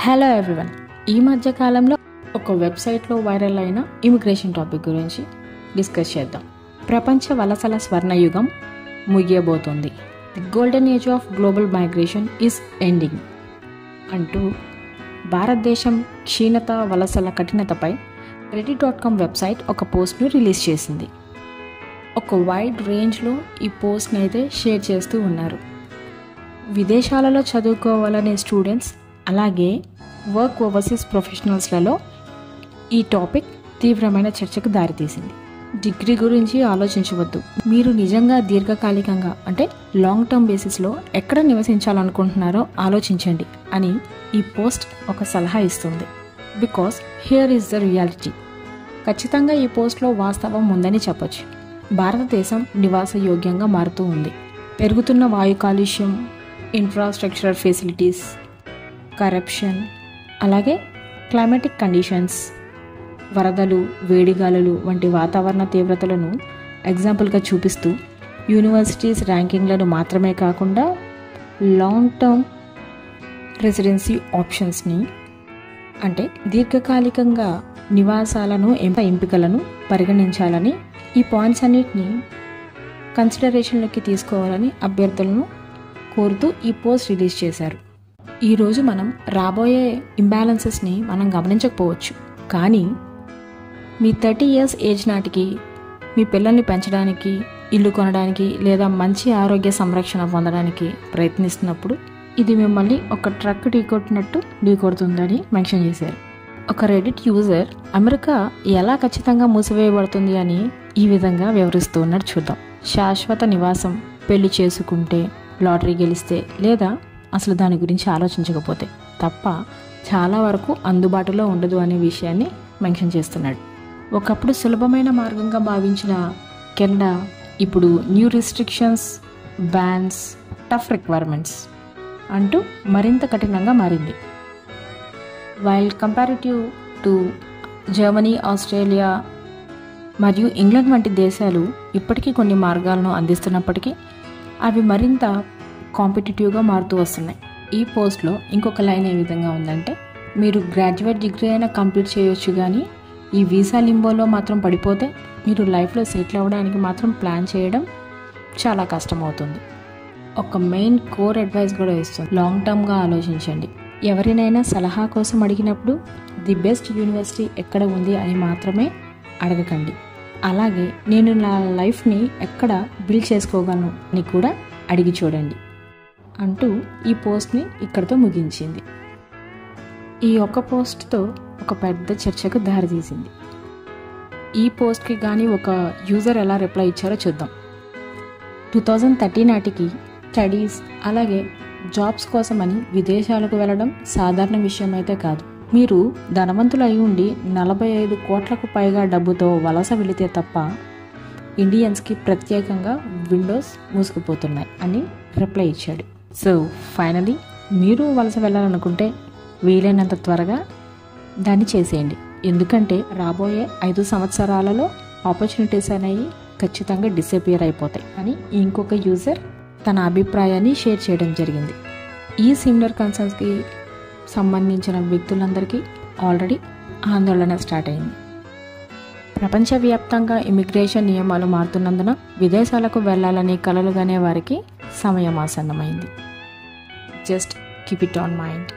Hello everyone. ఈ మధ్య కాలంలో ఒక వెబ్సైట్లో వైరల్ అయిన ఇమిగ్రేషన్ టాపిక్ గురించి డిస్కస్ చేద్దాం. ప్రపంచ వలసల స్వర్ణయుగం ముగియబోతోంది. The golden age of global migration is ending అంటూ భారతదేశం క్షీణత వలసల కఠినతపై reddit.com వెబ్సైట్ ఒక పోస్ట్ను రిలీజ్ చేసింది. ఒక వైడ్ రేంజ్లో ఈ పోస్ట్ని అయితే షేర్ చేస్తూ ఉన్నారు. విదేశాలలో చదువుకోవాలనే స్టూడెంట్స్ అలాగే వర్క్ ఓవర్సీస్ ప్రొఫెషనల్స్లలో ఈ టాపిక్ తీవ్రమైన చర్చకు దారితీసింది. డిగ్రీ గురించి ఆలోచించవద్దు, మీరు నిజంగా దీర్ఘకాలికంగా అంటే లాంగ్ టర్మ్ బేసిస్లో ఎక్కడ నివసించాలనుకుంటున్నారో ఆలోచించండి అని ఈ పోస్ట్ ఒక సలహా ఇస్తుంది. Because here is the reality. ఖచ్చితంగా ఈ పోస్ట్లో వాస్తవం ఉందని చెప్పొచ్చు. భారతదేశం నివాస యోగ్యంగా మారుతూ ఉంది. పెరుగుతున్న వాయు కాలుష్యం, ఇన్ఫ్రాస్ట్రక్చరల్ ఫెసిలిటీస్, కరప్షన్, అలాగే క్లైమాటిక్ కండిషన్స్, వరదలు, వేడిగాలులు వంటి వాతావరణ తీవ్రతలను ఎగ్జాంపుల్గా చూపిస్తూ యూనివర్సిటీస్ ర్యాంకింగ్లను మాత్రమే కాకుండా లాంగ్ టర్మ్ రెసిడెన్సీ ఆప్షన్స్ని అంటే దీర్ఘకాలికంగా నివాసాలను ఎంపికలను పరిగణించాలని, ఈ పాయింట్స్ అన్నిటిని కన్సిడరేషన్లోకి తీసుకోవాలని అభ్యర్థులను కోరుతూ ఈ పోస్ట్ రిలీజ్ చేశారు. ఈరోజు మనం రాబోయే ఇంబ్యాలెన్సెస్ని మనం గమనించకపోవచ్చు, కానీ మీ 30 years ఏజ్ నాటికి మీ పిల్లల్ని పెంచడానికి, ఇల్లు కొనడానికి లేదా మంచి ఆరోగ్య సంరక్షణ పొందడానికి ప్రయత్నిస్తున్నప్పుడు ఇది మిమ్మల్ని ఒక ట్రక్ ఢీకొడుతుందని మెన్షన్ చేశారు. ఒక రెడిట్ యూజర్ అమెరికా ఎలా ఖచ్చితంగా మూసివేయబడుతుంది అని ఈ విధంగా వివరిస్తూ ఉన్నట్టు చూద్దాం. శాశ్వత నివాసం పెళ్లి చేసుకుంటే, లాటరీ గెలిస్తే లేదా అసలు దాని గురించి ఆలోచించకపోతే తప్ప చాలా వరకు అందుబాటులో ఉండదు అనే విషయాన్ని మెన్షన్ చేస్తున్నాడు. ఒకప్పుడు సులభమైన మార్గంగా భావించిన కెనడా ఇప్పుడు new restrictions, bans, tough requirements అంటూ మరింత కఠినంగా మారింది. While comparative to Germany, Australia మరియు ఇంగ్లాండ్ వంటి దేశాలు ఇప్పటికీ కొన్ని మార్గాలను అందిస్తున్నప్పటికీ అవి మరింత కాంపిటేటివ్గా మారుతూ వస్తున్నాయి. ఈ పోస్ట్లో ఇంకొక లైన్ ఏ విధంగా ఉందంటే, మీరు గ్రాడ్యుయేట్ డిగ్రీ అయినా కంప్లీట్ చేయొచ్చు, కానీ ఈ వీసా లింబోలో మాత్రం పడిపోతే మీరు లైఫ్లో సెటిల్ అవ్వడానికి మాత్రం ప్లాన్ చేయడం చాలా కష్టమవుతుంది. ఒక మెయిన్ కోర్ అడ్వైస్ కూడా ఇస్తుంది, లాంగ్ టర్మ్గా ఆలోచించండి. ఎవరినైనా సలహా కోసం అడిగినప్పుడు ది బెస్ట్ యూనివర్సిటీ ఎక్కడ ఉంది అని మాత్రమే అడగకండి. అలాగే నేను నా లైఫ్ని ఎక్కడ బిల్డ్ చేసుకోగలను అని కూడా అడిగి చూడండి అంటూ ఈ పోస్ట్ని ఇక్కడితో ముగించింది. ఈ ఒక్క పోస్ట్తో ఒక పెద్ద చర్చకు దారితీసింది. ఈ పోస్ట్కి కానీ ఒక యూజర్ ఎలా రిప్లై ఇచ్చారో చూద్దాం. 2030 నాటికి స్టడీస్ అలాగే జాబ్స్ కోసమని విదేశాలకు వెళ్ళడం సాధారణ విషయం అయితే కాదు. మీరు ధనవంతులు అయి ఉండి 45 కోట్లకు పైగా డబ్బుతో వలస వెళితే తప్ప ఇండియన్స్కి ప్రత్యేకంగా విండోస్ మూసుకుపోతున్నాయి అని రిప్లై ఇచ్చాడు. సో ఫైనలీ మీరు వలస వెళ్ళాలనుకుంటే వీలైనంత త్వరగా దాన్ని చేసేయండి. ఎందుకంటే రాబోయే 5 సంవత్సరాలలో ఆపర్చునిటీస్ అనేవి ఖచ్చితంగా డిసపియర్ అయిపోతాయి అని ఇంకొక యూజర్ తన అభిప్రాయాన్ని షేర్ చేయడం జరిగింది. ఈ సిమిలర్ కన్సర్న్స్కి సంబంధించిన వ్యక్తులందరికీ ఆల్రెడీ ఆందోళన స్టార్ట్ అయింది. ప్రపంచవ్యాప్తంగా ఇమిగ్రేషన్ నియమాలు మారుతున్నందున విదేశాలకు వెళ్ళాలని కలలుగానే వారికి సమయం ఆసన్నమైంది. Just keep it on mind.